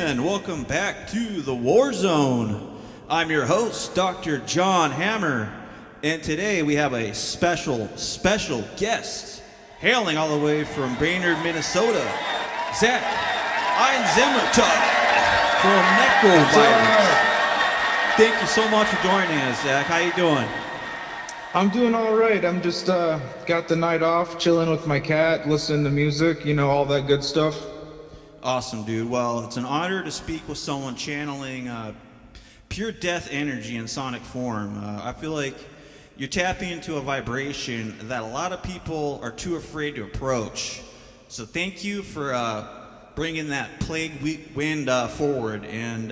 and welcome back to the Warzone. I'm your host, Dr. John Hammer, and today we have a special guest hailing all the way from Brainerd, Minnesota, Zach Einsamertod from Necroviolence. Thank you so much for joining us, Zach. How you doing? I'm doing all right. I'm just got the night off, chilling with my cat, listening to music, all that good stuff. Awesome, dude. Well, it's an honor to speak with someone channeling pure death energy in sonic form. I feel like you're tapping into a vibration that a lot of people are too afraid to approach. So thank you for bringing that plague wind forward. And,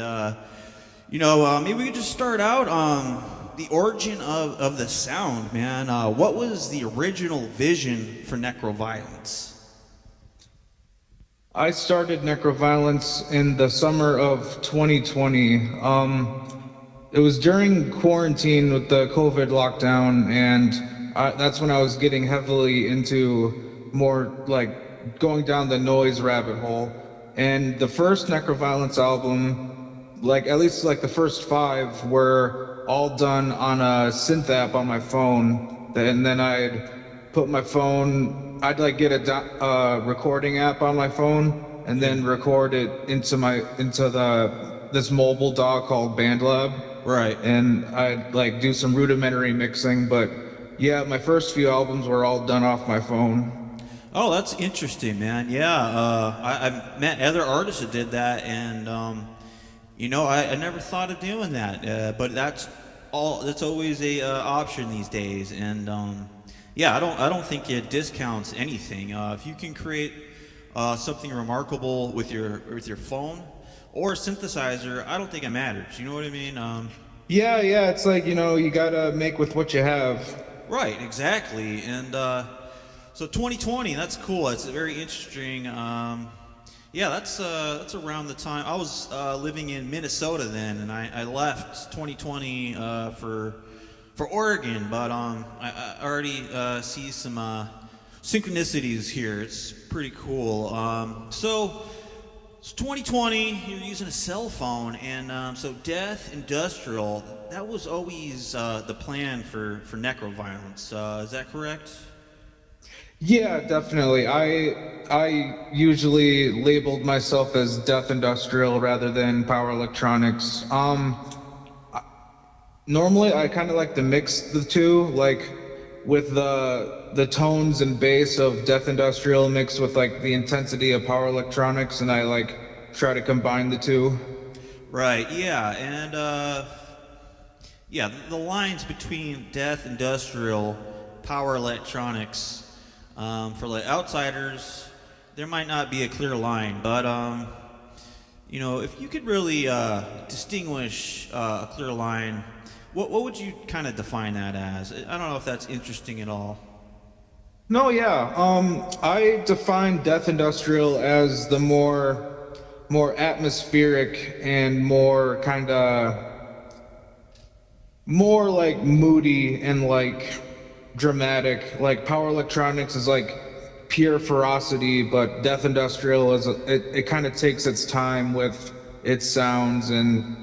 maybe we could just start out the origin of the sound, man. What was the original vision for Necroviolence? I started Necroviolence in the summer of 2020. It was during quarantine with the COVID lockdown, and that's when I was getting heavily into more like going down the noise rabbit hole. And the first Necroviolence album, at least the first 5 were all done on a synth app on my phone, and then I'd get a recording app on my phone and then record it into this mobile DAW called BandLab. Right. And I'd do some rudimentary mixing, but yeah, my first few albums were all done off my phone. Oh, that's interesting, man. Yeah, I've met other artists that did that, and I never thought of doing that. But that's always a option these days, and yeah, I don't think it discounts anything. If you can create something remarkable with your phone or a synthesizer, I don't think it matters. You know what I mean? Yeah, it's you gotta make with what you have. Right, exactly. And so 2020, that's cool. It's very interesting. Yeah, that's around the time I was living in Minnesota then, and I left 2020 for Oregon, but I already see some synchronicities here. It's pretty cool. So 2020, you're using a cell phone, and so Death Industrial, that was always the plan for Necroviolence. Is that correct? Yeah, definitely. I usually labeled myself as Death Industrial rather than Power Electronics. Normally, I kind of like to mix the two, with the tones and bass of Death Industrial mixed with the intensity of Power Electronics, and I try to combine the two. Right. Yeah, and the lines between Death Industrial, Power Electronics, for outsiders, there might not be a clear line, but if you could really distinguish a clear line, what would you kind of define that as? I don't know if that's interesting at all. No, yeah. I define Death Industrial as the more atmospheric and more moody and dramatic. Power Electronics is pure ferocity, but Death Industrial it kind of takes its time with its sounds, and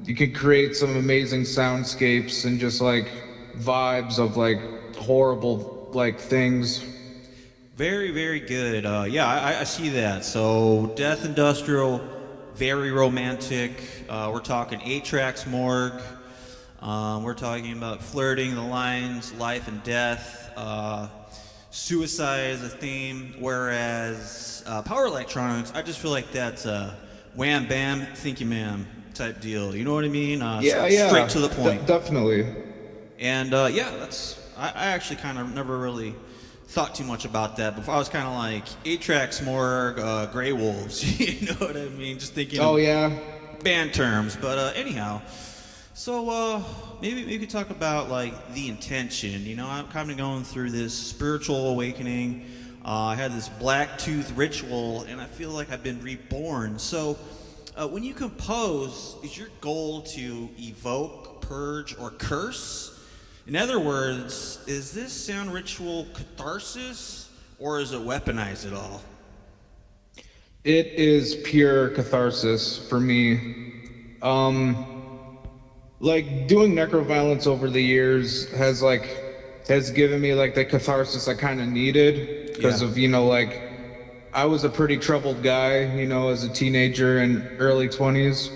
you can create some amazing soundscapes and just vibes of horrible things. Very, very good. Yeah, I see that. So Death Industrial, very romantic. We're talking 8-tracks morgue. We're talking about flirting, the lines, life and death. Suicide is a theme, whereas Power Electronics, I just feel like that's a wham bam, thank you ma'am type deal. You know what I mean? Straight to the point. Definitely. And I actually kind of never really thought too much about that before. I was kind of 8-tracks morgue, Grey Wolves. You know what I mean? Just thinking. Oh yeah. Band terms, but anyhow. So maybe we could talk about the intention. I'm kind of going through this spiritual awakening. I had this black tooth ritual, and I feel like I've been reborn. So when you compose, is your goal to evoke, purge, or curse? In other words, is this sound ritual catharsis, or is it weaponized at all? It is pure catharsis for me. Like doing necroviolence over the years has given me like the catharsis I kind of needed because Yeah. of like I was a pretty troubled guy, as a teenager and early 20s,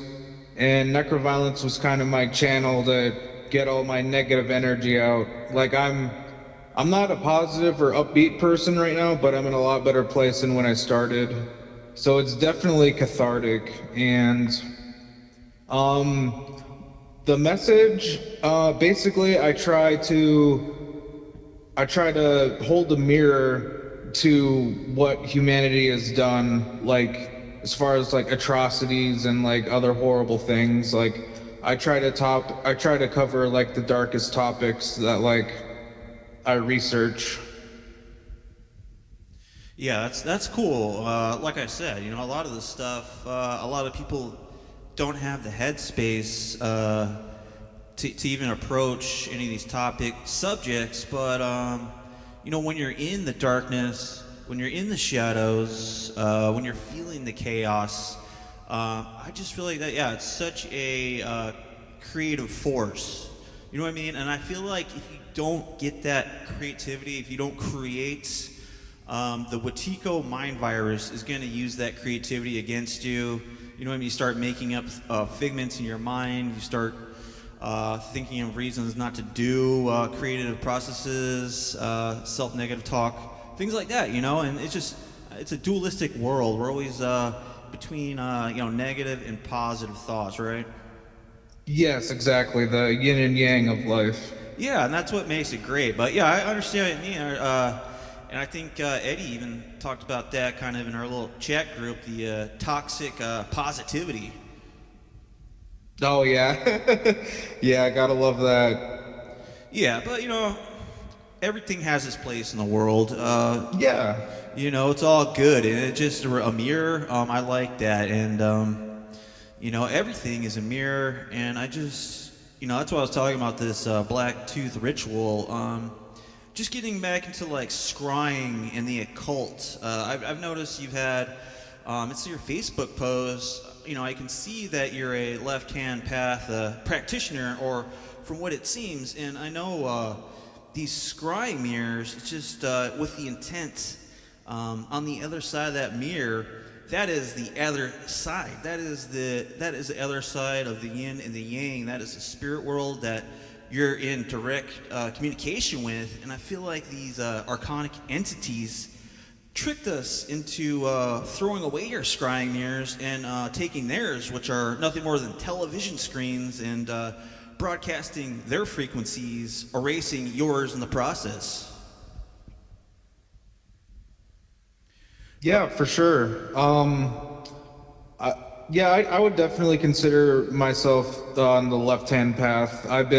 and necroviolence was kind of my channel to get all my negative energy out. Like I'm not a positive or upbeat person right now, but I'm in a lot better place than when I started. So it's definitely cathartic. And um the message, basically I try to hold a mirror to what humanity has done, like as far as like atrocities and like other horrible things. Like I try to cover like the darkest topics that like I research. Yeah, that's cool. Like I said, a lot of the stuff, a lot of people don't have the headspace to even approach any of these topic subjects. But when you're in the darkness, when you're in the shadows, when you're feeling the chaos, I just feel like that. Yeah, it's such a creative force. You know what I mean? And I feel like if you don't get that creativity, if you don't create, the Watiko mind virus is going to use that creativity against you. You know what I mean? You start making up figments in your mind. You start thinking of reasons not to do creative processes, self-negative talk, things like that. And it's a dualistic world. We're always between negative and positive thoughts, right? Yes, exactly. The yin and yang of life. Yeah, and that's what makes it great. But yeah, I understand what you mean. And I think Eddie even talked about that kind of in our little chat group, the toxic positivity. Oh yeah. Yeah, I gotta love that. Yeah, but everything has its place in the world. Yeah. It's all good, and it's just a mirror. I like that, and everything is a mirror, and I just, that's why I was talking about this black tooth ritual. Just getting back into like scrying and the occult. I've noticed you've had, it's your Facebook post. I can see that you're a left-hand path practitioner, or from what it seems, and I know these scrying mirrors. It's just with the intent on the other side of that mirror. That is the other side. That is the other side of the yin and the yang. That is the spirit world that you're in direct communication with. And I feel like these archonic entities tricked us into throwing away your scrying mirrors and taking theirs, which are nothing more than television screens, and broadcasting their frequencies, erasing yours in the process. Yeah, for sure. I would definitely consider myself on the left-hand path. I've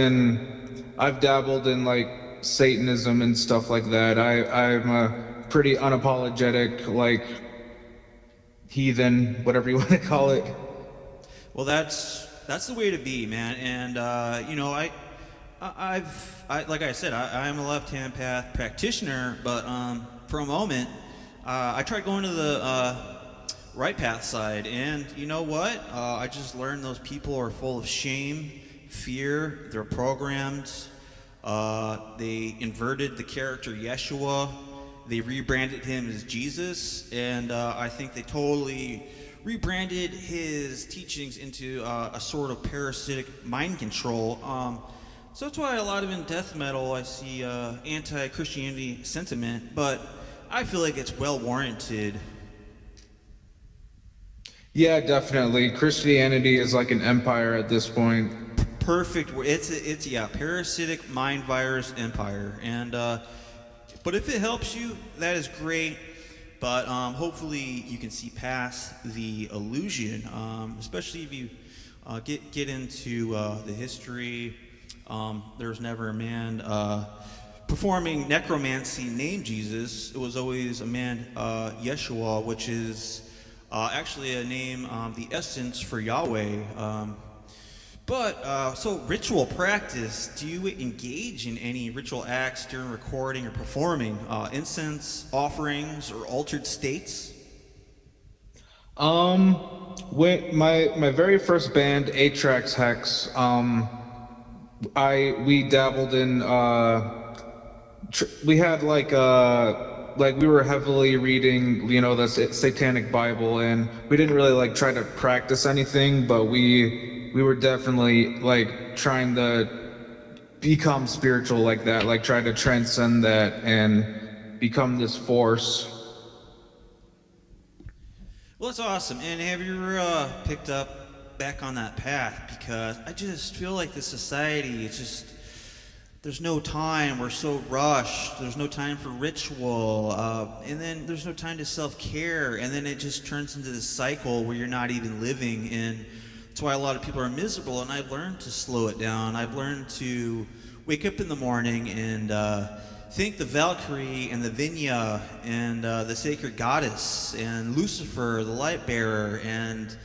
dabbled in like Satanism and stuff like that. I'm a pretty unapologetic, like heathen, whatever you want to call it. Well, that's the way to be, man. And like I said, I'm a left-hand path practitioner, but for a moment, I tried going to the right path side, and you know what? I just learned those people are full of shame, fear. They're programmed. They inverted the character Yeshua. They rebranded him as Jesus, and I think they totally rebranded his teachings into a sort of parasitic mind control. So that's why a lot of in death metal I see anti-Christianity sentiment, but I feel like it's well warranted. Yeah, definitely. Christianity is like an empire at this point. Perfect. It's yeah, parasitic mind virus empire, and but if it helps you, that is great. But hopefully you can see past the illusion, especially if you get into the history. There was never a man performing necromancy named Jesus. It was always a man, Yeshua, which is actually a name, the essence for Yahweh. So ritual practice, do you engage in any ritual acts during recording or performing incense, offerings, or altered states? Um, when my very first band, Eight Tracks Hex, I we dabbled in we had like we were heavily reading, you know, the satanic Bible, and we didn't really like try to practice anything, but we were definitely like trying to become spiritual like that, like try to transcend that and become this force. Well, that's awesome. And have you ever picked up back on that path? Because I just feel like the society, it's just, there's no time. We're so rushed. There's no time for ritual. And then there's no time to self care. And then it just turns into this cycle where you're not even living. And that's why a lot of people are miserable. And I've learned to slow it down. I've learned to wake up in the morning and thank the Valkyrie and the Vinya and the sacred goddess and Lucifer, the light bearer, and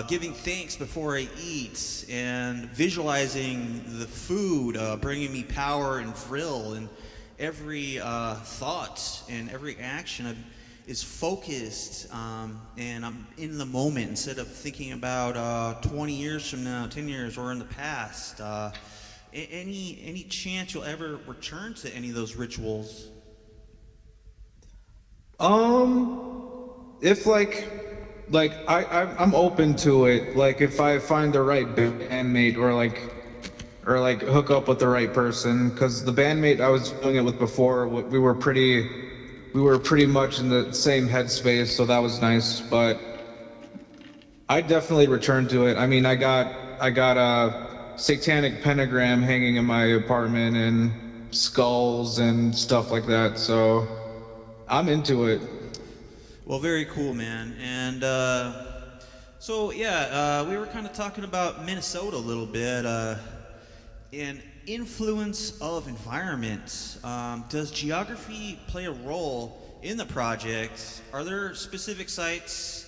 giving thanks before I eat and visualizing the food bringing me power and thrill, and every thought and every action is focused, and I'm in the moment instead of thinking about 20 years from now, 10 years, or in the past. Any chance you'll ever return to any of those rituals? If I'm open to it. Like if I find the right bandmate, or like hook up with the right person, because the bandmate I was doing it with before, we were pretty much in the same headspace, so that was nice. But I definitely return to it. I mean, I got a satanic pentagram hanging in my apartment and skulls and stuff like that, so I'm into it. Well, very cool, man. And so, yeah, we were kind of talking about Minnesota a little bit, and influence of environment. Does geography play a role in the project? Are there specific sites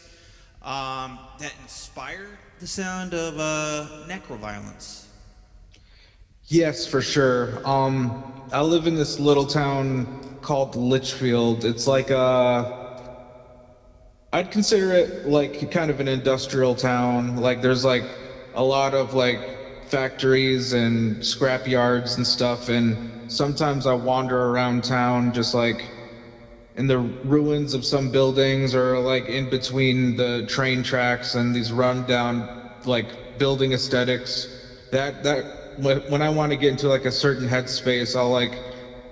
that inspire the sound of necroviolence? Yes, for sure. I live in this little town called Litchfield. It's like I'd consider it like kind of an industrial town. Like there's like a lot of like factories and scrap yards and stuff, and sometimes I wander around town just like in the ruins of some buildings, or like in between the train tracks and these rundown like building aesthetics. When I want to get into like a certain headspace, I'll like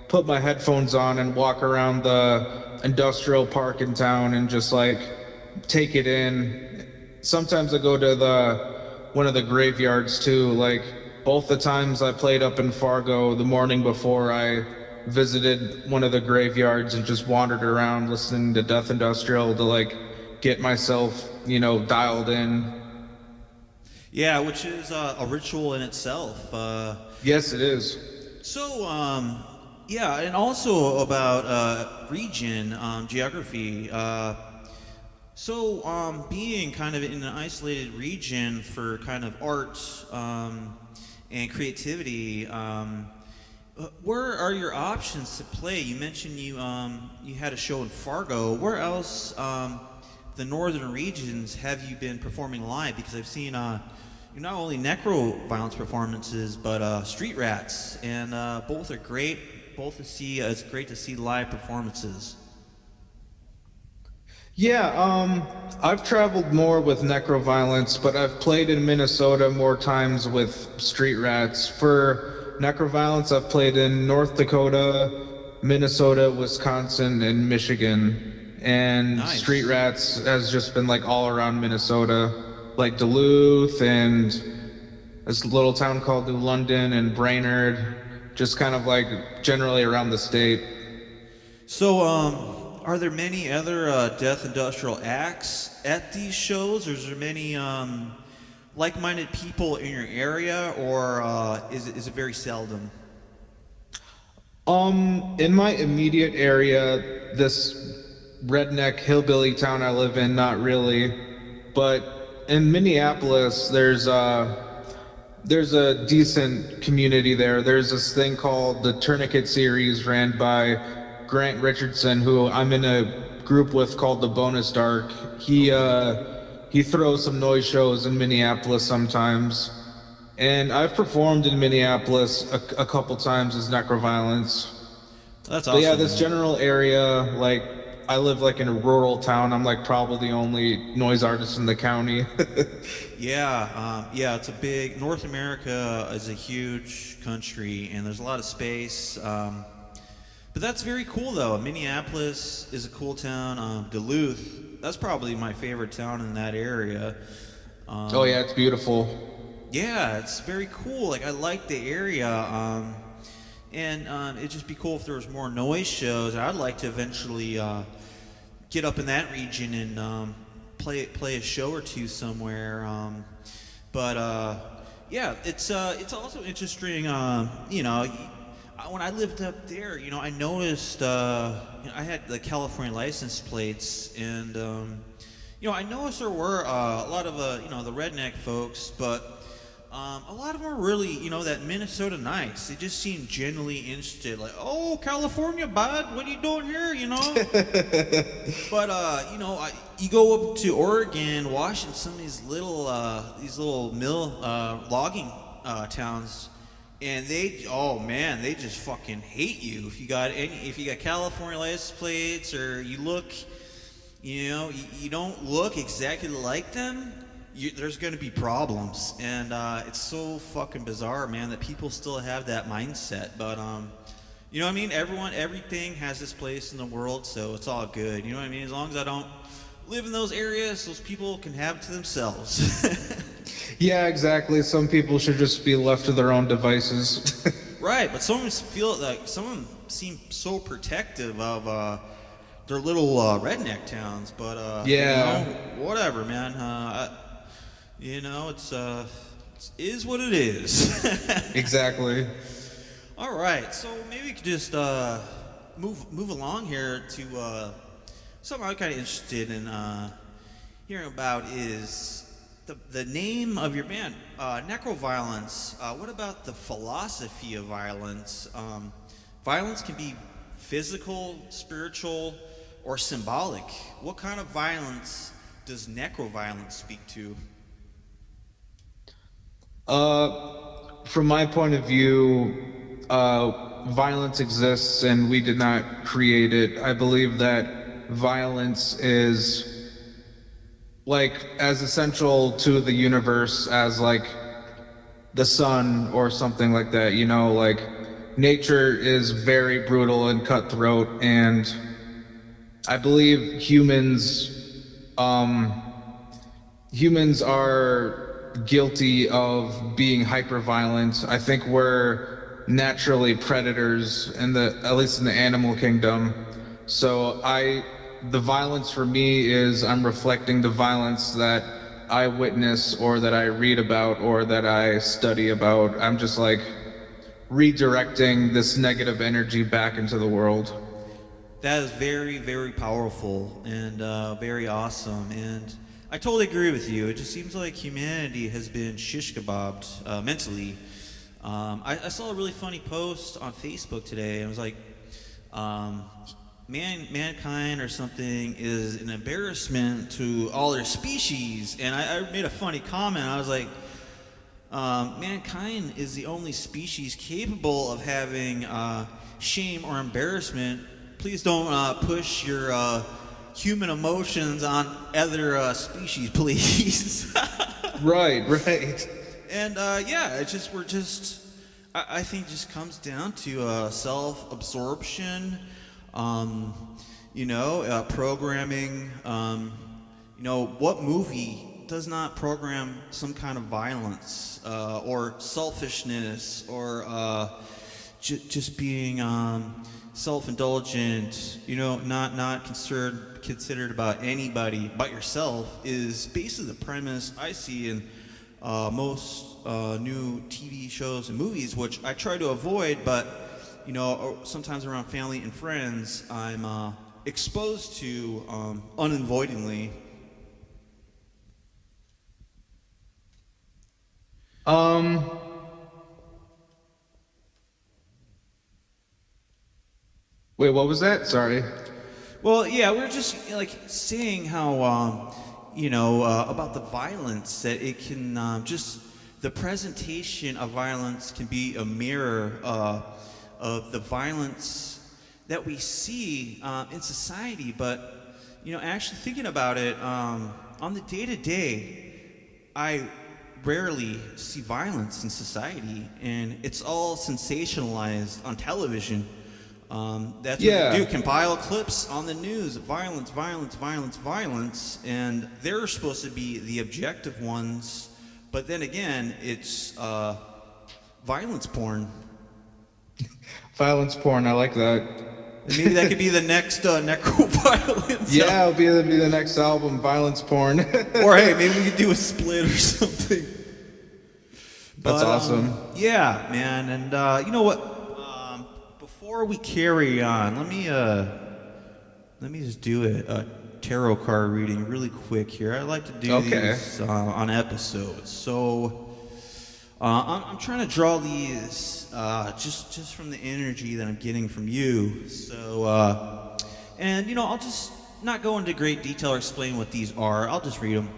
put my headphones on and walk around the industrial park in town and just like take it in. Sometimes I go to the one of the graveyards too. Like both the times I played up in Fargo, the morning before I visited one of the graveyards and just wandered around listening to Death Industrial to like get myself, you know, dialed in. Yeah, which is a ritual in itself. Yes, it is. So, yeah, and also about region, geography. Being kind of in an isolated region for kind of art and creativity, where are your options to play? You mentioned you had a show in Fargo. Where else, the northern regions, have you been performing live? Because I've seen not only necro violence performances, but street rats, and both are great. Both to see, it's great to see live performances. Yeah, I've traveled more with Necroviolence, but I've played in Minnesota more times with Street Rats. For Necroviolence, I've played in North Dakota, Minnesota, Wisconsin, and Michigan. And Street Nice. Rats has just been like all around Minnesota, like Duluth and this little town called New London and Brainerd, just kind of like generally around the state. So, are there many other death industrial acts at these shows, or is there many like-minded people in your area, or is it very seldom? In my immediate area, this redneck hillbilly town I live in, not really, but in Minneapolis, there's a decent community there. There's this thing called the Tourniquet series ran by Grant Richardson, who I'm in a group with called the Bonus Dark. He throws some noise shows in Minneapolis sometimes, and I've performed in Minneapolis a couple times as Necroviolence. That's But yeah, awesome, this man. general area, like I live like in a rural town. I'm like probably the only noise artist in the county. Yeah, yeah, it's a big. North America is a huge country, and there's a lot of space. But that's very cool, though. Minneapolis is a cool town. Duluth, that's probably my favorite town in that area. Oh Um, yeah, it's beautiful. yeah, it's very cool. Like I like the area, and it'd just be cool if there was more noise shows. I'd like to eventually get up in that region and play a show or two somewhere. But yeah, it's also interesting. When I lived up there, I noticed I had the California license plates, and I noticed there were a lot of the redneck folks, but a lot of them are really, that Minnesota nice. They just seem genuinely interested, like, oh, California, bud, what are you doing here? But you go up to Oregon, Washington, some of these little mill logging towns, and oh man, they just fucking hate you if you got California license plates, or you look, you don't look exactly like them. There's going to be problems, and it's so fucking bizarre, man, that people still have that mindset. But you know what I mean? Everything has its place in the world, so it's all good. You know what I mean? As long as I don't live in those areas, those people can have it to themselves. Yeah, exactly. Some people should just be left to their own devices. Right, but some of them seem so protective of their little redneck towns. But Yeah, whatever, man. It's it is what it is. exactly. All right, so maybe we could just move along here to something I'm kind of interested in hearing about is the name of your band, Necroviolence. What about the philosophy of violence? Violence can be physical, spiritual, or symbolic. What kind of violence does necroviolence speak to? From my point of view, violence exists and we did not create it. I believe that violence is like as essential to the universe as like the sun or something like that. Like nature is very brutal and cutthroat, and I believe humans are guilty of being hyper violent. I think we're naturally predators at least in the animal kingdom. So the violence for me is I'm reflecting the violence that I witness or that I read about or that I study about. I'm just like redirecting this negative energy back into the world. That is very, very powerful and very awesome. And I totally agree with you. It just seems like humanity has been shish kebabbed mentally. I saw a really funny post on Facebook today, and it was like, mankind or something is an embarrassment to all their species. And I made a funny comment. I was like, mankind is the only species capable of having shame or embarrassment. Please don't push your human emotions on other species, please. Right, right. And yeah, I think it just comes down to self-absorption, programming. What movie does not program some kind of violence or selfishness or just being self-indulgent, not considered about anybody but yourself is basically the premise I see in most new TV shows and movies, which I try to avoid, but sometimes around family and friends I'm exposed to unavoidingly. Um, Wait, what was that? Sorry. Well, yeah, we are just like saying how about the violence that it can just the presentation of violence can be a mirror of the violence that we see in society. But actually thinking about it on the day to day, I rarely see violence in society, and it's all sensationalized on television. That's what they do. Yeah. Compile clips on the news: violence, violence, violence, violence, and they're supposed to be the objective ones. But then again, it's violence porn. Violence porn, I like that. And maybe that could be the next Necroviolence. Yeah, it'll be the next album, Violence Porn. Or hey, maybe we could do a split or something. That's awesome. Yeah, man, and you know what? Before we carry on, let me just do a tarot card reading really quick here. I like to do these on episodes, so I'm trying to draw these just from the energy that I'm getting from you. So, and I'll just not go into great detail or explain what these are. I'll just read them.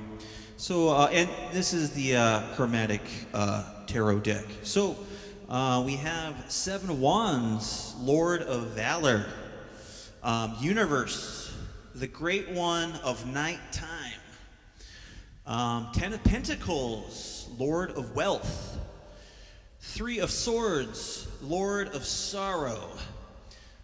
So, and this is the chromatic tarot deck. So. We have 7 of Wands, Lord of Valor, Universe, the Great One of Nighttime, 10 of Pentacles, Lord of Wealth, 3 of Swords, Lord of Sorrow.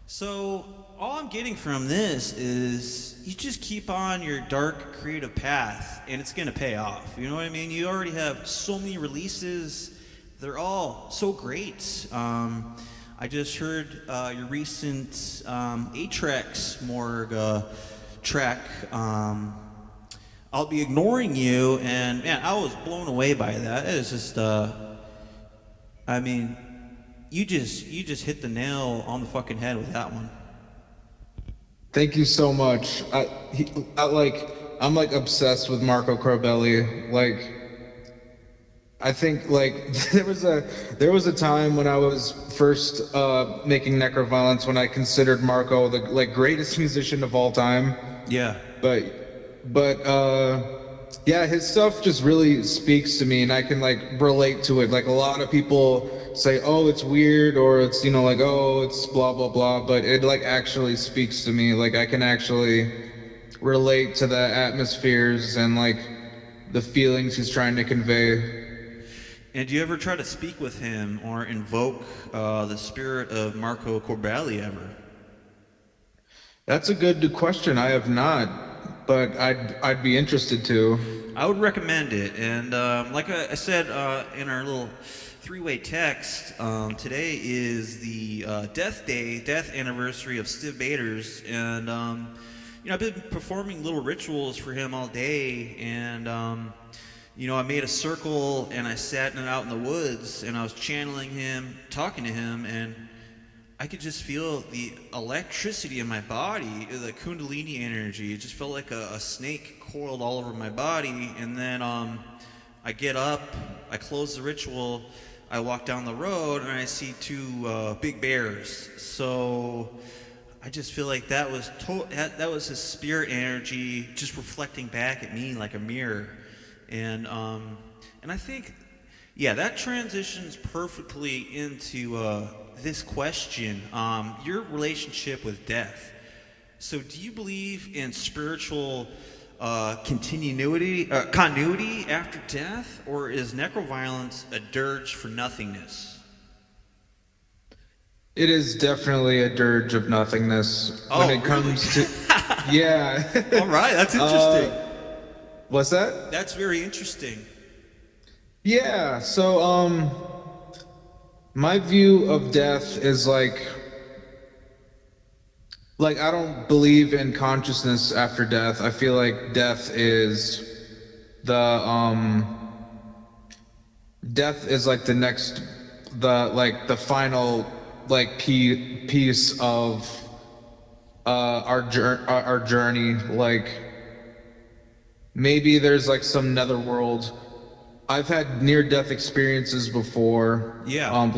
So all I'm getting from this is you just keep on your dark creative path and it's going to pay off. You know what I mean? You already have so many releases. They're all so great. I just heard your recent Atrex Morgue track, I'll Be Ignoring You, and man, I was blown away by that. It was just, I mean, you just hit the nail on the fucking head with that one. Thank you so much. I'm like obsessed with Marco Corbelli. Like, I think like there was a time when I was first making Necroviolence when I considered Marco the greatest musician of all time. Yeah. But yeah, his stuff just really speaks to me, and I can relate to it. Like, a lot of people say, oh, it's weird, or it's oh, it's blah blah blah, but it actually speaks to me. Like, I can actually relate to the atmospheres and the feelings he's trying to convey. And do you ever try to speak with him or invoke the spirit of Marco Corbelli ever? That's a good question. I have not, but I'd be interested to. I would recommend it. And like I said in our little 3-way text, today is the death anniversary of Steve Bators, and I've been performing little rituals for him all day, and I made a circle and I sat out in the woods and I was channeling him, talking to him, and I could just feel the electricity in my body, the Kundalini energy. It just felt like a snake coiled all over my body. And then I get up, I close the ritual, I walk down the road, and I see 2 big bears. So I just feel like that was his spirit energy just reflecting back at me like a mirror. And I think, yeah, that transitions perfectly into this question, your relationship with death. So do you believe in spiritual continuity after death, or is necroviolence a dirge for nothingness? It is definitely a dirge of nothingness when it comes to yeah. All right, that's interesting. What's that? That's very interesting. Yeah, so my view of death is like I don't believe in consciousness after death. I feel like death is the the next the final piece of our journey. Maybe there's some netherworld. I've had near-death experiences before. Yeah.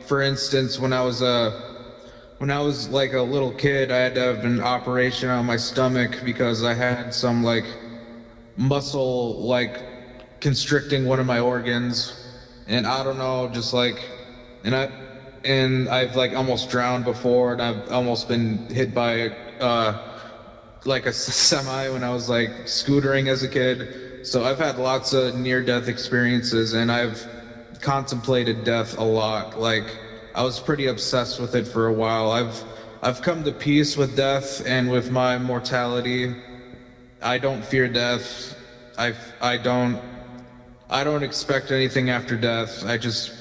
For instance, when I was when I was like a little kid, I had to have an operation on my stomach because I had some like muscle like constricting one of my organs, and I don't know, just like, and I've like almost drowned before, and I've almost been hit by like a semi when I was like scootering as a kid. So I've had lots of near-death experiences, and I've contemplated death a lot. Like I was pretty obsessed with it for a while. I've come to peace with death and with my mortality. I don't fear death. I I don't I don't expect anything after death. I just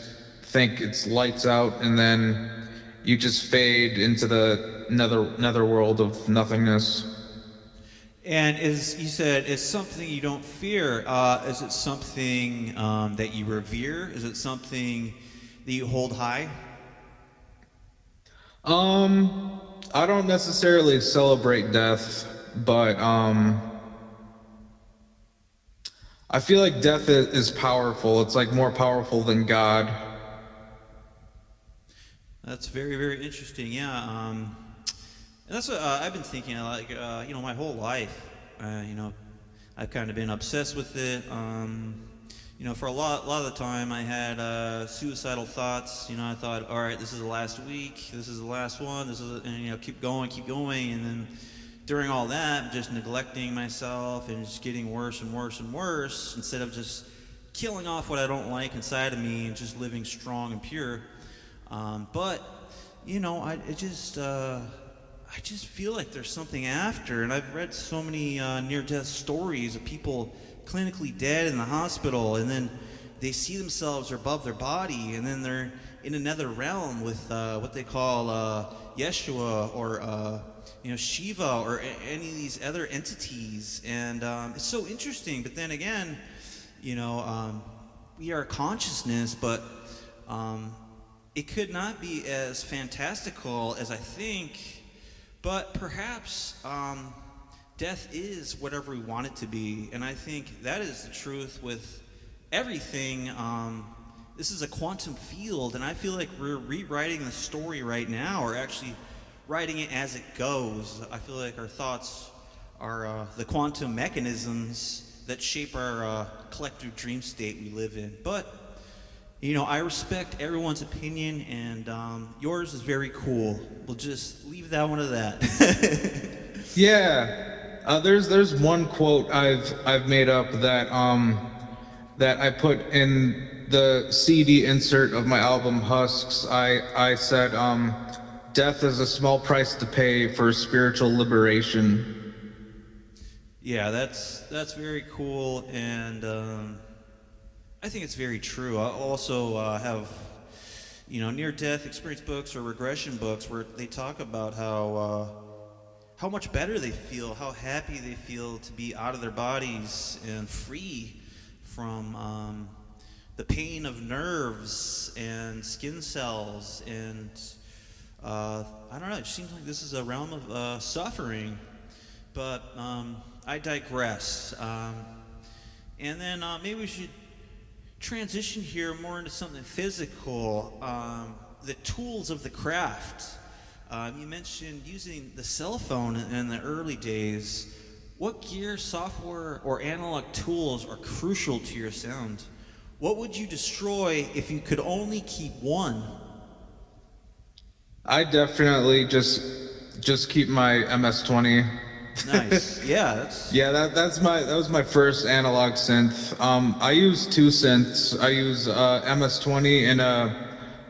think it's lights out, and then you just fade into the nether world of nothingness. And is you said it's something you don't fear. Is it something that you revere? Is it something that you hold high? I don't necessarily celebrate death, but I feel like death is powerful. It's like more powerful than God. That's very, very interesting. Yeah, and that's what I've been thinking. Like, my whole life, I've kind of been obsessed with it. For a lot of the time, I had suicidal thoughts. I thought, all right, this is the last week. This is the last one. And keep going. And then during all that, I'm just neglecting myself and just getting worse and worse and worse instead of just killing off what I don't like inside of me and just living strong and pure. But I just feel like there's something after, and I've read so many near-death stories of people clinically dead in the hospital, and then they see themselves above their body, and then they're in another realm with what they call Yeshua or Shiva or any of these other entities, and it's so interesting. But then again, we are consciousness, but it could not be as fantastical as I think, but perhaps death is whatever we want it to be, and I think that is the truth with everything. This is a quantum field, and I feel like we're rewriting the story right now, or actually writing it as it goes. I feel like our thoughts are the quantum mechanisms that shape our collective dream state we live in. But I respect everyone's opinion, and yours is very cool. We'll just leave that one to that. Yeah, there's one quote I've made up that I put in the CD insert of my album Husks. I said death is a small price to pay for spiritual liberation. Yeah, that's very cool, and I think it's very true. I also have near-death experience books or regression books where they talk about how much better they feel, how happy they feel to be out of their bodies and free from the pain of nerves and skin cells, and I don't know, it seems like this is a realm of suffering, but I digress. And then maybe we should transition here more into something physical, the tools of the craft. You mentioned using the cell phone in the early days. What gear, software, or analog tools are crucial to your sound? What would you destroy if you could only keep one? I definitely just keep my MS-20. Nice. Yeah, that's Yeah, that was my first analog synth. I use two synths. I use MS-20 and a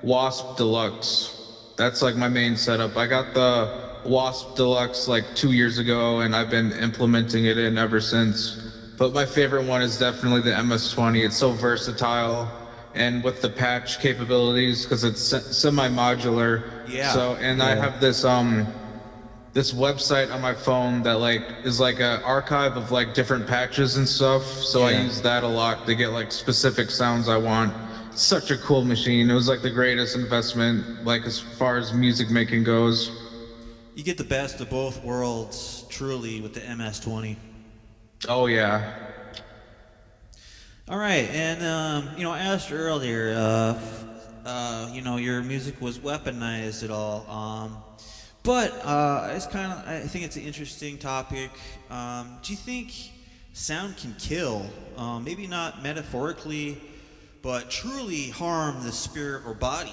Wasp Deluxe. That's like my main setup. I got the Wasp Deluxe like 2 years ago, and I've been implementing it in ever since. But my favorite one is definitely the MS-20. It's so versatile, and with the patch capabilities, because it's semi-modular. yeah. So, and I have this website on my phone that like is like a archive of like different patches and stuff. So I Yeah. use that a lot to get like specific sounds I want. Such a cool machine. It was like the greatest investment, like as far as music making goes. You get the best of both worlds, truly, with the MS-20. Oh yeah. All right, and I asked earlier, your music was weaponized at all. But I think it's an interesting topic. Do you think sound can kill? Maybe not metaphorically, but truly harm the spirit or body?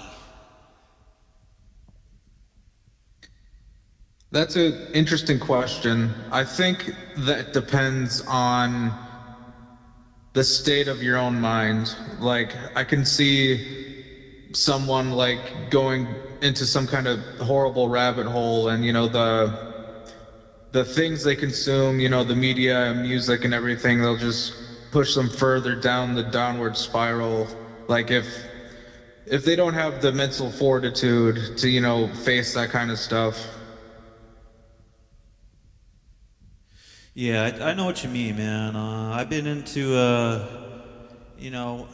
That's an interesting question. I think that depends on the state of your own mind. Like, I can see someone like going into some kind of horrible rabbit hole, and the things they consume, the media and music and everything, they'll just push them further down the downward spiral. Like, if they don't have the mental fortitude to, face that kind of stuff. Yeah, I know what you mean, man. I've been into, you know,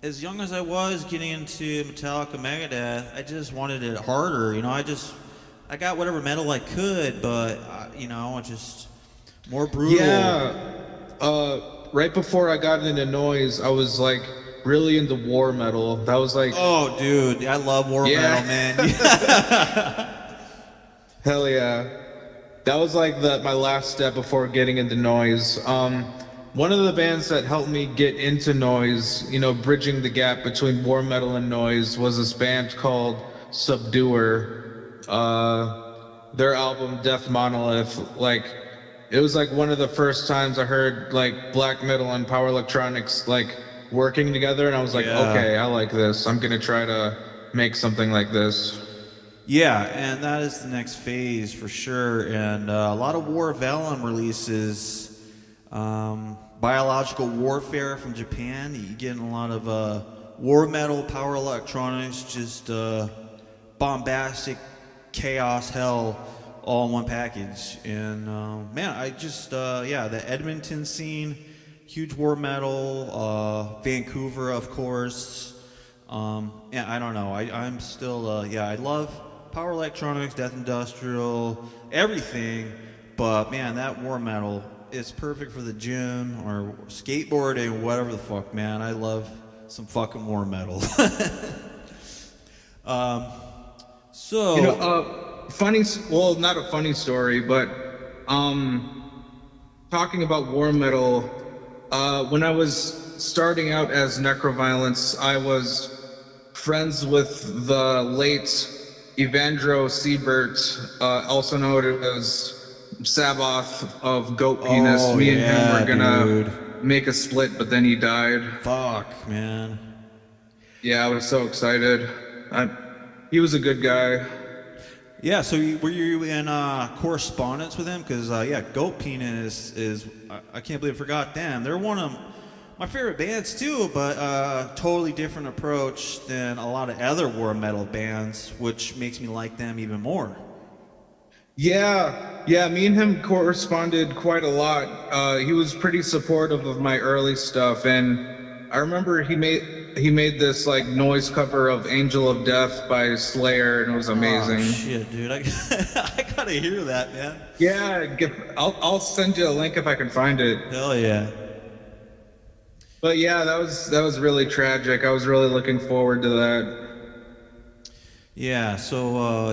as young as I was getting into Metallica, Megadeth, I just wanted it harder. I got whatever metal I could, but just more brutal. Yeah. Right before I got into noise, I was like really into war metal. That was like, Oh, dude, I love war yeah, metal, man. hell yeah. That was like my last step before getting into noise. One of the bands that helped me get into noise, bridging the gap between war metal and noise, was this band called Subduer. Their album Death Monolith, like, it was like one of the first times I heard like black metal and power electronics like working together, and I was like, Yeah. okay, I like this. I'm gonna try to make something like this. Yeah, and that is the next phase for sure. And a lot of War Vellum releases, biological warfare from Japan. You get a lot of war metal, power electronics, just bombastic chaos hell all in one package. And man, the Edmonton scene, huge war metal, Vancouver, of course. Yeah, I don't know. I'm still, I love power electronics, death industrial, everything. But man, that war metal is perfect for the gym or skateboarding, whatever the fuck, man. I love some fucking war metal. um, so, Well, not a funny story, but talking about war metal, when I was starting out as Necroviolence, I was friends with the late Evandro Siebert, also known as Sabath of Goat Penis. oh Me and him were yeah, gonna dude. make a split, but then he died. Fuck, man. Yeah, I was so excited. I, he was a good guy. Yeah, so were you in correspondence with him? Because, Goat Penis is, I can't believe I forgot them. They're one of my favorite bands too, but totally different approach than a lot of other war metal bands, which makes me like them even more. Yeah, me and him corresponded quite a lot. He was pretty supportive of my early stuff, and I remember he made this like noise cover of "Angel of Death" by Slayer, and it was Oh amazing. shit, dude! I gotta hear that, man. Yeah, I'll send you a link if I can find it. Hell yeah. But yeah, that was really tragic. I was really looking forward to that. Yeah, so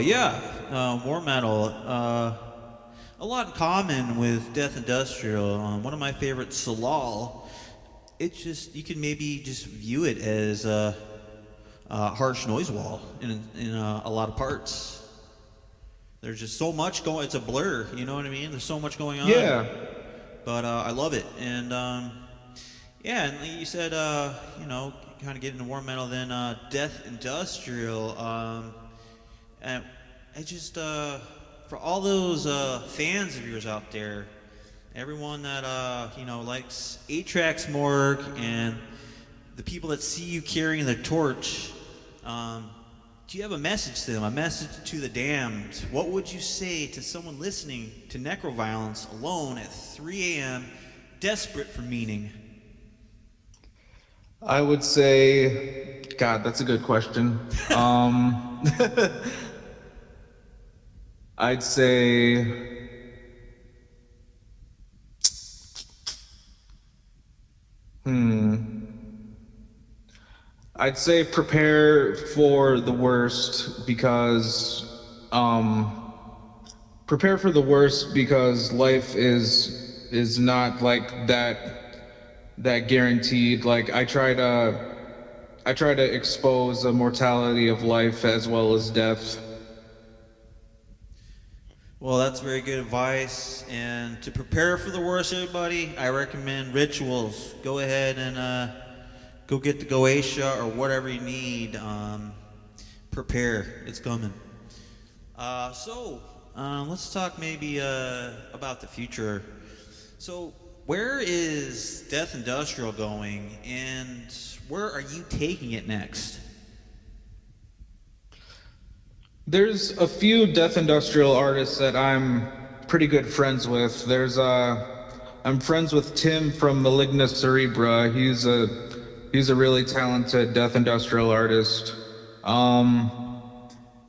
war metal. A lot in common with Death Industrial. One of my favorites, Salal. It's just you can maybe just view it as a harsh noise wall in a lot of parts. There's just so much going. It's a blur. You know what I mean? There's so much going on. Yeah. But I love it. And and like you said, kind of get into war metal, then Death Industrial. And I just, for all those fans of yours out there, everyone that, likes 8-Tracks Morgue and the people that see you carrying the torch, do you have a message to them, a message to the damned? What would you say to someone listening to Necroviolence alone at 3 a.m., desperate for meaning? I would say, God, that's a good question. I'd say, I'd say prepare for the worst because prepare for the worst because life is not like that guaranteed. Like I try to expose the mortality of life as well as death. Well, that's very good advice. And to prepare for the worst, everybody, I recommend rituals. Go ahead and go get the Goetia or whatever you need. Prepare. It's coming. Let's talk maybe about the future. So, where is Death Industrial going, and where are you taking it next? There's a few death industrial artists that I'm pretty good friends with. I'm friends with Tim from Maligna Cerebra. He's a really talented death industrial artist.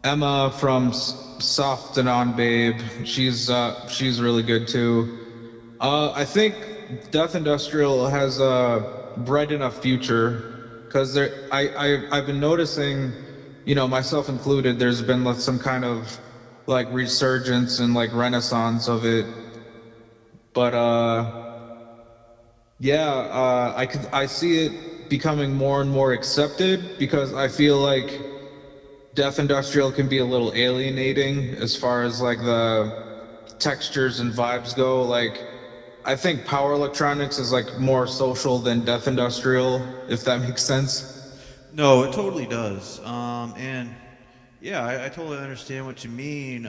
Emma from Soft and On Babe. She's really good too. I think death industrial has a bright enough future because I've been noticing, myself included, there's been like some kind of like resurgence and like renaissance of it. But I see it becoming more and more accepted because I feel like death industrial can be a little alienating as far as like the textures and vibes go. Like I think power electronics is like more social than death industrial, if that makes sense. No, it totally does. And yeah, I totally understand what you mean.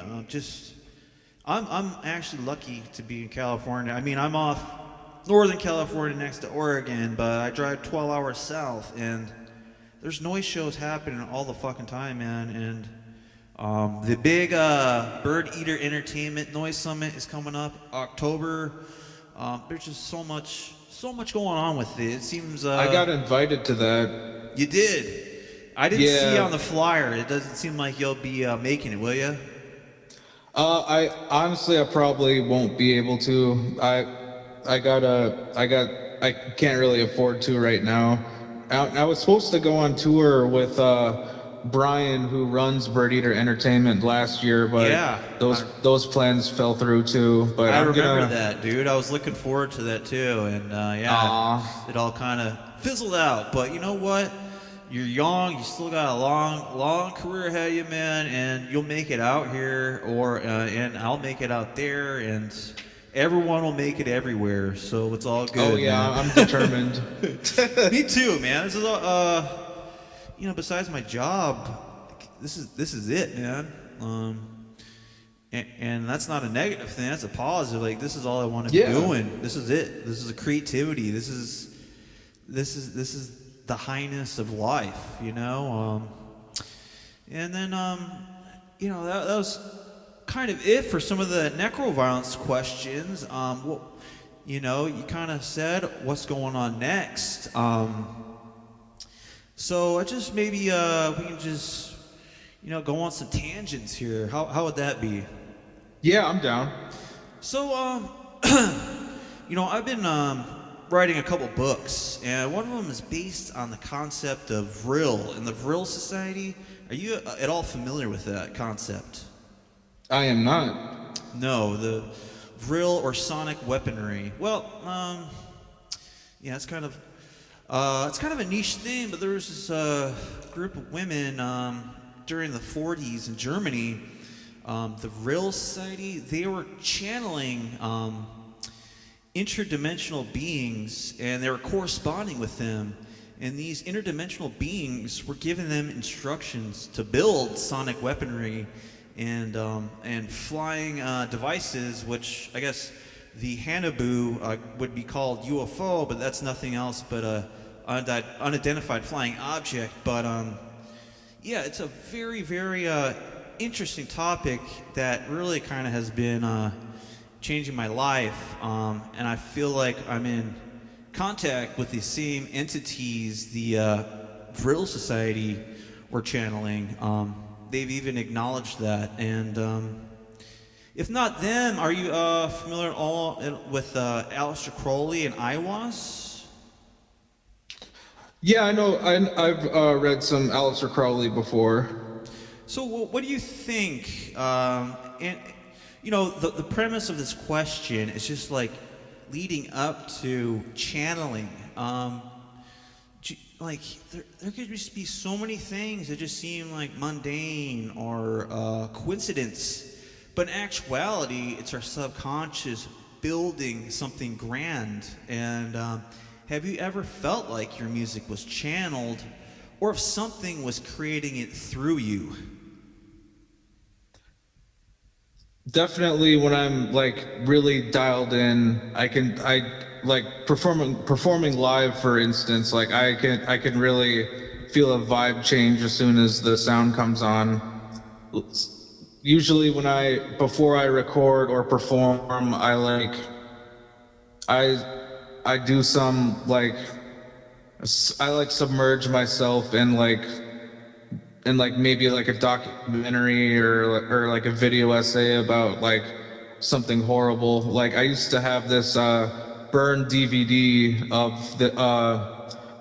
I'm actually lucky to be in California. I mean, I'm off Northern California next to Oregon, but I drive 12 hours south, and there's noise shows happening all the fucking time, man. And the big Bird Eater Entertainment Noise Summit is coming up October. There's just so much going on with it. It seems I got invited to that. you did. I didn't see Yeah. on the flyer. It doesn't seem like you'll be making it, will you? I honestly, I probably won't be able to. I can't really afford to right now. I was supposed to go on tour with Brian, who runs Bird Eater Entertainment last year, but Yeah, those plans fell through too. But I I'm remember gonna. that, dude. I was looking forward to that too, and Aw. it all kind of fizzled out. But you know what? You're young. You still got a long career ahead of you, man, and you'll make it out here, and I'll make it out there, and everyone will make it everywhere. So it's all good, Oh yeah, man. I'm determined. Me too, man. This is besides my job, this is it, man. And that's not a negative thing. That's a positive. Like this is all I want to be Yeah. doing. This is it. This is a creativity. This is the highness of life, you know. And then that was kind of it for some of the necroviolence questions. You kind of said what's going on next. So I just maybe we can just go on some tangents here. How would that be? Yeah, I'm down. So I've been writing a couple books, and one of them is based on the concept of Vril and the Vril Society. Are you at all familiar with that concept? I am not. No, the Vril or sonic weaponry. Well, yeah, it's kind of a niche thing, but there was this group of women during the 40s in Germany, the Vril Society. They were channeling interdimensional beings, and they were corresponding with them. And these interdimensional beings were giving them instructions to build sonic weaponry and flying devices, which I guess the Hanabu would be called UFO, but that's nothing else but a unidentified flying object. But yeah, it's a very, very interesting topic that really kind of has been changing my life, and I feel like I'm in contact with the same entities the Vril Society were channeling. They've even acknowledged that, and if not them, are you familiar at all with Aleister Crowley and Aiwass? Yeah, I know. I've read some Aleister Crowley before. So what do you think? And The premise of this question is just like leading up to channeling. Like there could just be so many things that just seem like mundane or coincidence, but in actuality, it's our subconscious building something grand. And have you ever felt like your music was channeled, or if something was creating it through you? Definitely when I'm like really dialed in, I like performing live, for instance, like I can really feel a vibe change as soon as the sound comes on. Usually when before I record or perform, I do some like I like submerge myself in like maybe like a documentary or like a video essay about like something horrible. Like I used to have this burned DVD of the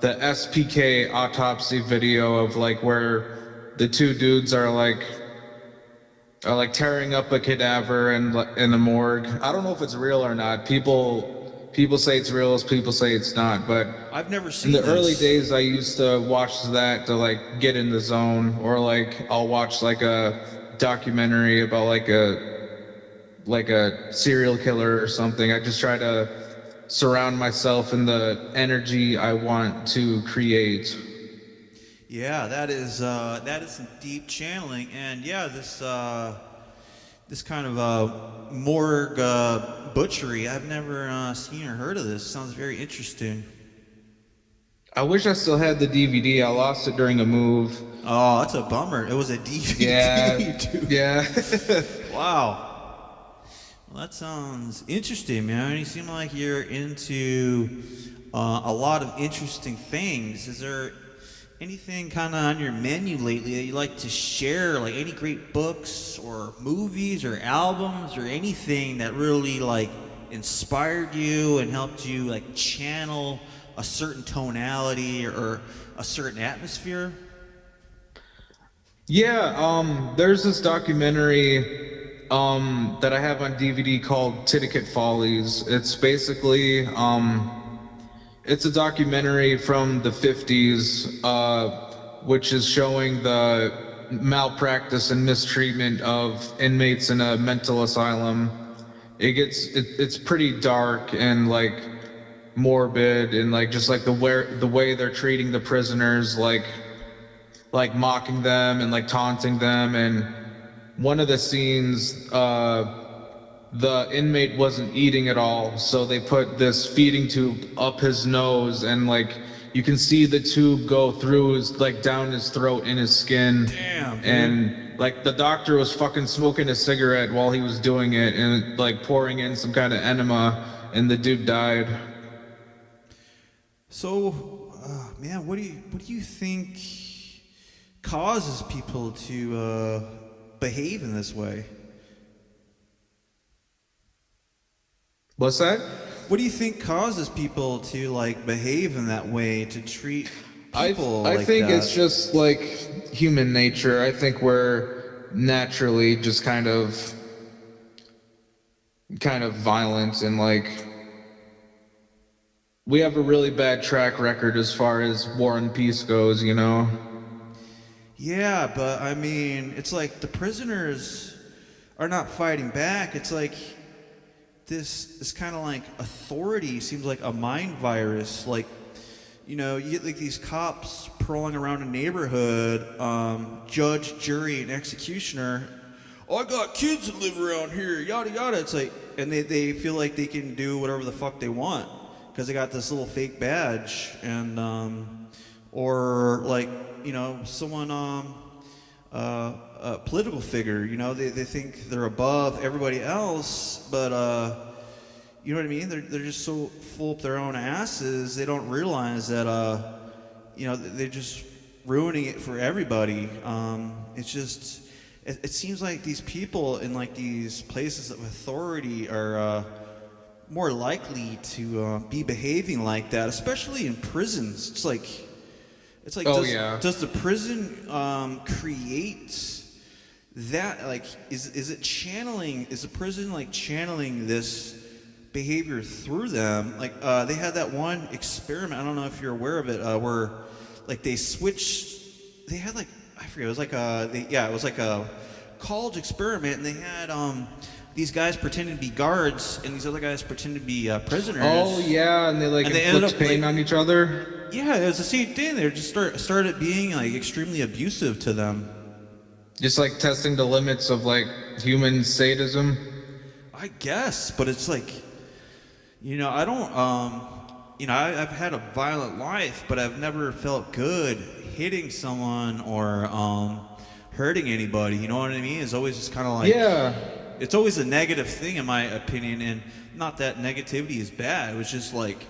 SPK autopsy video of like where the two dudes are like tearing up a cadaver in the morgue. I don't know if it's real or not. People say it's real, people say it's not, but I've never in the seen early this. days, I used to watch that to like get in the zone, or like I'll watch like a documentary about like a serial killer or something. I just try to surround myself in the energy I want to create. Yeah, that is some deep channeling, and yeah, this kind of morgue butchery. I've never seen or heard of this. Sounds very interesting. I wish I still had the DVD. I lost it during a move. Oh, that's a bummer. It was a DVD, Yeah, dude. yeah. Wow. Well, that sounds interesting, man. You seem like you're into a lot of interesting things. Is there anything kind of on your menu lately that you like to share? Like any great books or movies or albums or anything that really like inspired you and helped you like channel a certain tonality or a certain atmosphere? Yeah, there's this documentary that I have on DVD called Titicate Follies. It's basically it's a documentary from the 50s, which is showing the malpractice and mistreatment of inmates in a mental asylum. It's pretty dark and like morbid, and like just like the way they're treating the prisoners, like mocking them and like taunting them. And one of the scenes, the inmate wasn't eating at all, so they put this feeding tube up his nose, and like you can see the tube go through his like down his throat in his skin. Damn, dude. And like the doctor was fucking smoking a cigarette while he was doing it, and like pouring in some kind of enema, and the dude died. So, man, what do you think causes people to behave in this way? What's that? What do you think causes people to like behave in that way, to treat people I like think that? it's just like human nature. I think we're naturally just kind of violent, and like we have a really bad track record as far as war and peace goes, you know? Yeah, but I mean, it's like the prisoners are not fighting back. It's like this kind of like authority seems like a mind virus. Like, you get like these cops prowling around a neighborhood, judge, jury, and executioner. Oh, I got kids that live around here, yada yada. It's like, and they feel like they can do whatever the fuck they want because they got this little fake badge, and or like someone a political figure. They think they're above everybody else, but you know what I mean? They're just so full up their own asses, they don't realize that they're just ruining it for everybody. It's just it seems like these people in like these places of authority are more likely to be behaving like that, especially in prisons. It's like Oh does, yeah. does the prison create that like is it channeling? Is the prison like channeling this behavior through them? Like they had that one experiment. I don't know if you're aware of it, where like they switched. They had like I forget. It was like it was like a college experiment, and they had these guys pretending to be guards, and these other guys pretending to be prisoners. Oh yeah, and they like inflict pain on each other. Yeah, it was the same thing. They just started being like extremely abusive to them. Just like testing the limits of like human sadism. I guess, but it's like, I don't, I've had a violent life, but I've never felt good hitting someone or hurting anybody. You know what I mean? It's always just kind of like, yeah, it's always a negative thing in my opinion, and not that negativity is bad. It was just like,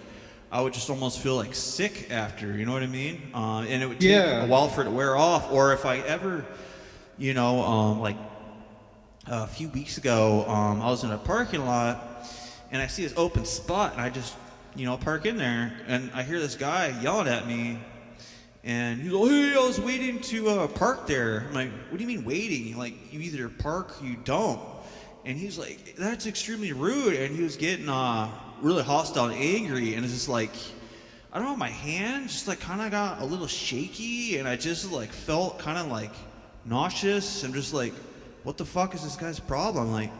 I would just almost feel like sick after. You know what I mean? And it would take a while for it to wear off, or if I ever. Like a few weeks ago, I was in a parking lot and I see this open spot and I just, park in there and I hear this guy yelling at me and he's like, hey, I was waiting to park there. I'm like, what do you mean waiting? Like, you either park or you don't. And he's like, that's extremely rude. And he was getting really hostile and angry, and it's just like, I don't know, my hand just like kind of got a little shaky and I just like felt kind of like nauseous and just like, what the fuck is this guy's problem? Like,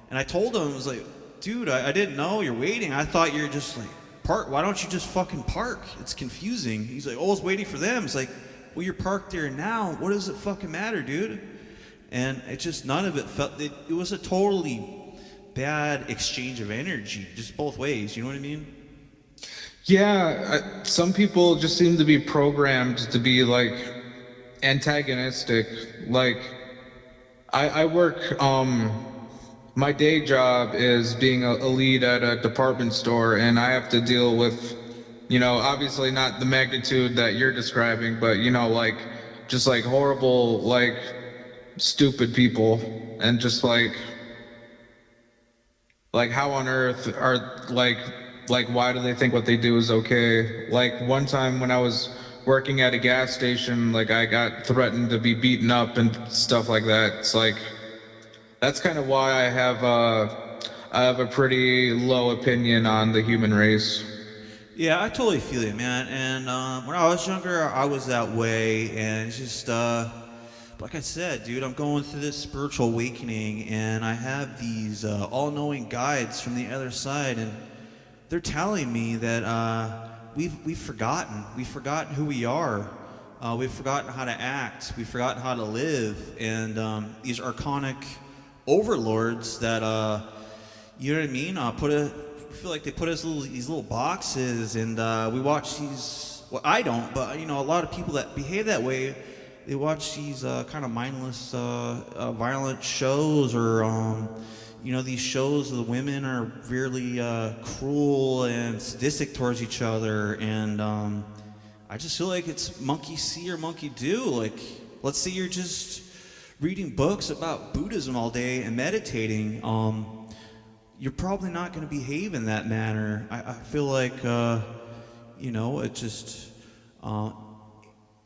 and I told him, I was like, dude, I didn't know you're waiting. I thought you're just like, park. Why don't you just fucking park? It's confusing. He's like, oh, I was waiting for them. It's like, well, you're parked there now. What does it fucking matter, dude? And it just, none of it felt, it was a totally bad exchange of energy, just both ways. You know what I mean? Yeah, some people just seem to be programmed to be like antagonistic. Like I work my day job is being a lead at a department store, and I have to deal with obviously not the magnitude that you're describing, but like just like horrible, like stupid people, and just like how on earth are like why do they think what they do is okay? Like one time when I was working at a gas station, like I got threatened to be beaten up and stuff like that. It's like, that's kind of why I have a pretty low opinion on the human race. Yeah, I totally feel it, man. And when I was younger, I was that way, and it's just like I said, dude, I'm going through this spiritual awakening, and I have these all-knowing guides from the other side, and they're telling me that we've forgotten who we are. We've forgotten how to act. We've forgotten how to live. And these archonic overlords that, you know what I mean? I feel like they put us these little boxes, and we watch these. Well, I don't, but a lot of people that behave that way, they watch these kind of mindless, violent shows, or these shows the women are really cruel and sadistic towards each other, and I just feel like it's monkey see or monkey do. Like, let's say you're just reading books about Buddhism all day and meditating, you're probably not going to behave in that manner. I feel like, it just,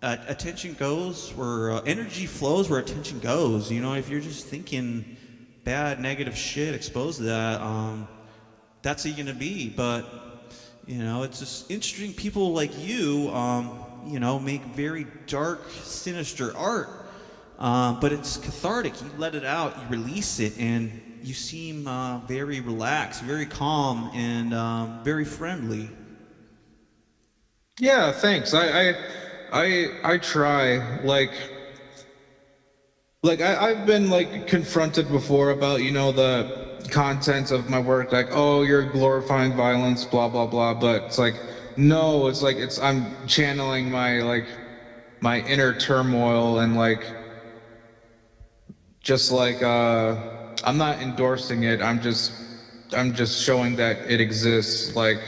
attention goes where, energy flows where attention goes. If you're just thinking bad, negative shit exposed to that, that's who you're going to be. But, it's just interesting. People like you, make very dark, sinister art. But it's cathartic. You let it out, you release it, and you seem very relaxed, very calm, and very friendly. Yeah, thanks. I try. I've been like confronted before about the contents of my work, like, oh, you're glorifying violence, blah blah blah. But it's like, no, it's like I'm channeling my inner turmoil, and just I'm not endorsing it. I'm just showing that it exists. Like,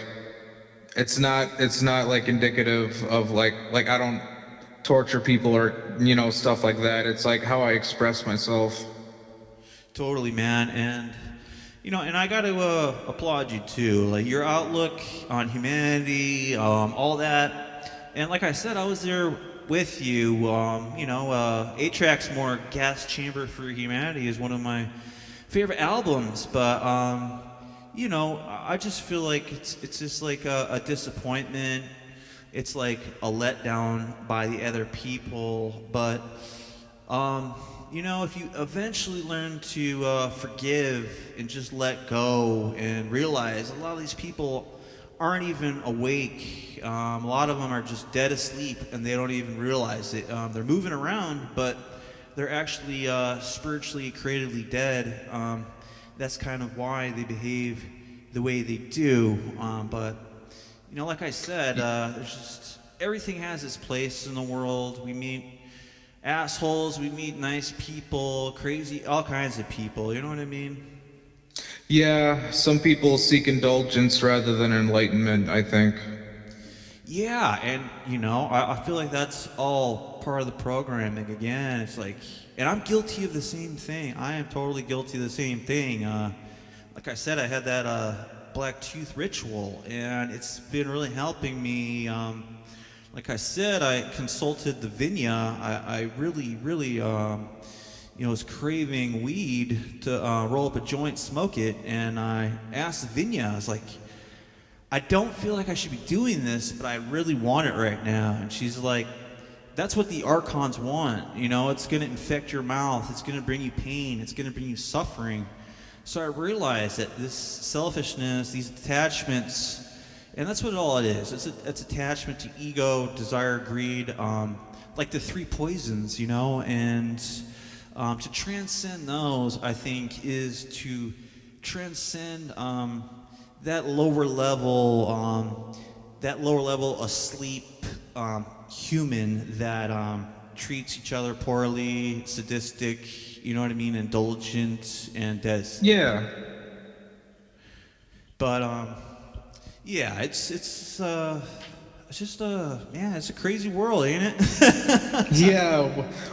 it's not like indicative of like I don't torture people or stuff like that. It's like how I express myself. Totally, man. And and I got to applaud you too. Like, your outlook on humanity, all that. And like I said, I was there with you. A-Track's more Gas Chamber for Humanity is one of my favorite albums, but I just feel like it's just like a disappointment. It's like a letdown by the other people, but if you eventually learn to forgive and just let go and realize a lot of these people aren't even awake. A lot of them are just dead asleep and they don't even realize it. They're moving around, but they're actually spiritually, creatively dead. That's kind of why they behave the way they do. But like I said, there's just everything has its place in the world. We meet assholes, we meet nice people, crazy, all kinds of people. You know what I mean? Yeah, some people seek indulgence rather than enlightenment, I think. Yeah, and I feel like that's all part of the programming. Again, it's like, and I'm guilty of the same thing. I am totally guilty of the same thing. Like I said, I had that black tooth ritual, and it's been really helping me. Like I said, I consulted the Vinya. I really, really, was craving weed to roll up a joint, smoke it, and I asked the Vinya, I was like, I don't feel like I should be doing this, but I really want it right now. And she's like, that's what the Archons want. It's going to infect your mouth. It's going to bring you pain. It's going to bring you suffering. So I realized that this selfishness, these attachments, and that's what all it is. It's attachment to ego, desire, greed, like the three poisons, and to transcend those, I think, is to transcend that lower level asleep human that treats each other poorly, sadistic, indulgent, and dead. Yeah. But yeah, it's just it's a crazy world, ain't it? Yeah,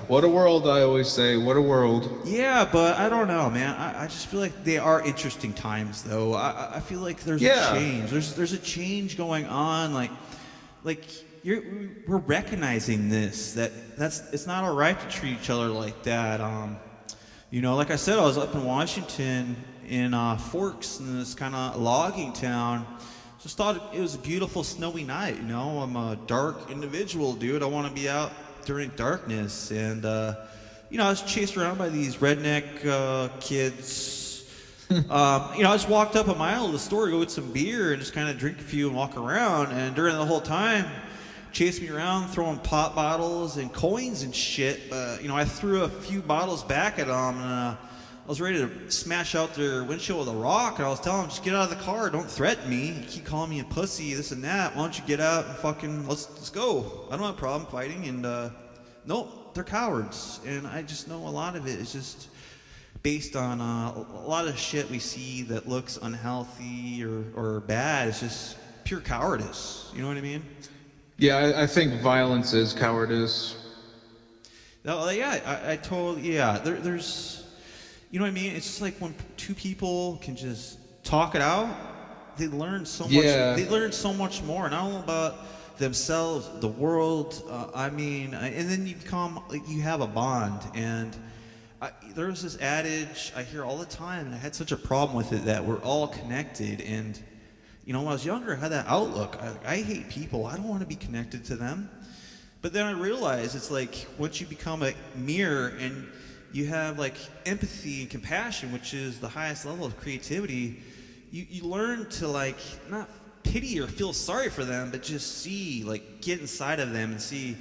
what a world, I always say. What a world. Yeah, but I don't know, man. I just feel like they are interesting times, though. I feel like there's a change. There's a change going on. Like we're recognizing this. It's not all right to treat each other like that. Like I said, I was up in Washington in Forks, in this kind of logging town. Just thought it was a beautiful snowy night. I'm a dark individual, dude. I want to be out during darkness, and I was chased around by these redneck kids. I just walked up a mile to the store to go get some beer and just kind of drink a few and walk around. And during the whole time, chased me around throwing pop bottles and coins and shit. I threw a few bottles back at them, and I was ready to smash out their windshield with a rock, and I was telling them, just get out of the car, don't threaten me. You keep calling me a pussy, this and that. Why don't you get out and fucking, let's go. I don't have a problem fighting, and nope, they're cowards. And I just know a lot of it is just based on a lot of shit we see that looks unhealthy or bad. It's just pure cowardice. You know what I mean? Yeah, I think violence is cowardice. No, yeah, I totally, yeah. There's, you know what I mean? It's just like when two people can just talk it out, they learn so much. Yeah. They learn so much more, not only about themselves, the world. And then you become like you have a bond. And there's this adage I hear all the time, and I had such a problem with it that we're all connected. And when I was younger, I had that outlook. I hate people. I don't want to be connected to them. But then I realized it's like once you become a mirror and you have like empathy and compassion, which is the highest level of creativity, you learn to like not pity or feel sorry for them, but just see, like get inside of them and see,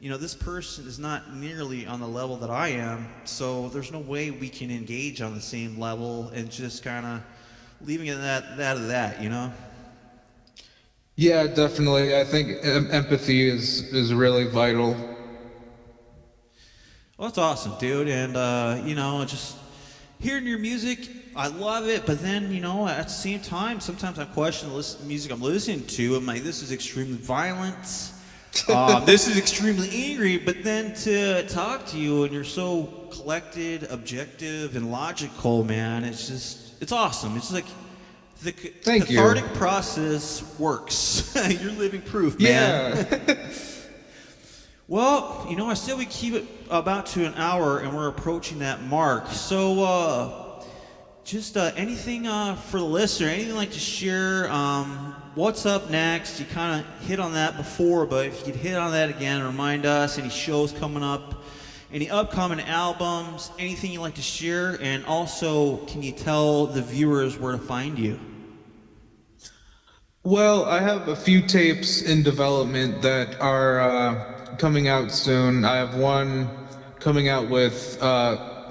this person is not nearly on the level that I am, so there's no way we can engage on the same level, and just kind of leaving it at that. Yeah, definitely. I think empathy is really vital. Well, that's awesome, dude. And, just hearing your music, I love it. But then, at the same time, sometimes I question the music I'm listening to. I'm like, this is extremely violent. This is extremely angry. But then to talk to you, and you're so collected, objective, and logical, man, it's awesome. It's like the cathartic process works. You're living proof, man. Yeah. Well, I said we keep it about to an hour, and we're approaching that mark. So, just anything for the listener, anything you'd like to share? What's up next? You kind of hit on that before, but if you could hit on that again, remind us any shows coming up, any upcoming albums, anything you'd like to share, and also, can you tell the viewers where to find you? Well, I have a few tapes in development that are coming out soon. I have one coming out with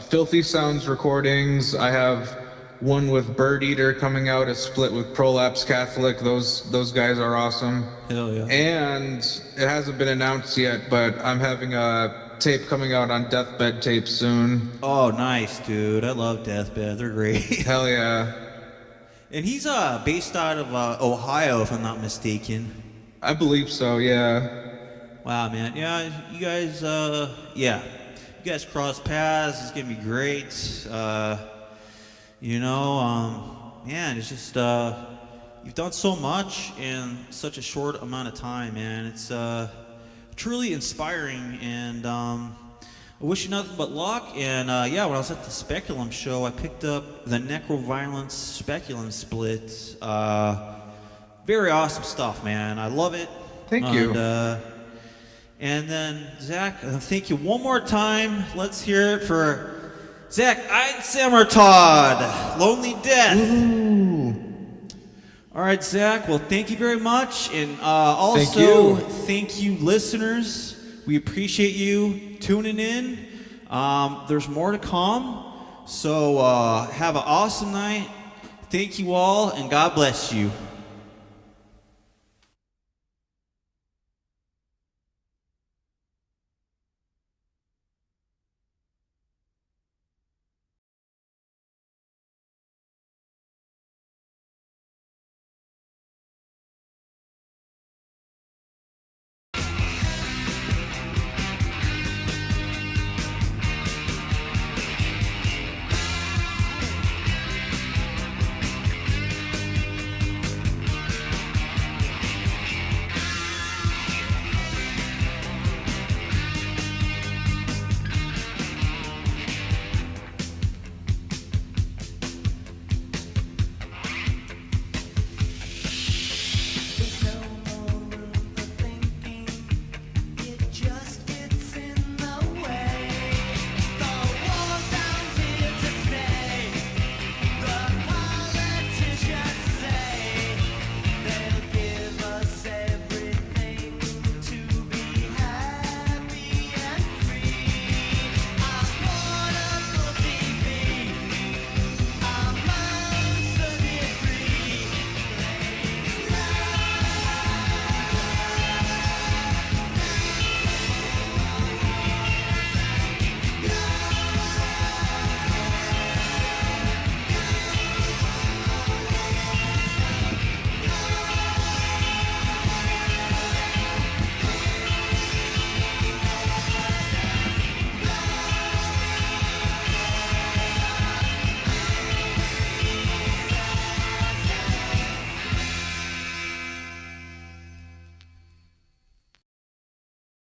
Filthy Sounds recordings. I have one with Bird Eater coming out, a split with Prolapse Catholic. Those guys are awesome. Hell yeah. And it hasn't been announced yet, but I'm having a tape coming out on Deathbed Tape soon. Oh, nice, dude. I love Deathbed. They're great. Hell yeah. And he's based out of Ohio, if I'm not mistaken. I believe so, yeah. Wow, man. Yeah, you guys, you guys cross paths. It's gonna be great. Man, it's just you've done so much in such a short amount of time, man. It's truly inspiring, and I wish you nothing but luck. And when I was at the Speculum show, I picked up the Necroviolence Speculum split. Very awesome stuff, man. I love it. Thank you. And then, Zach, thank you one more time. Let's hear it for Zach Einsamertod, Lonely Death. Ooh. All right, Zach. Well, thank you very much. And also, thank you, listeners. We appreciate you tuning in. There's more to come. So have an awesome night. Thank you all, and God bless you.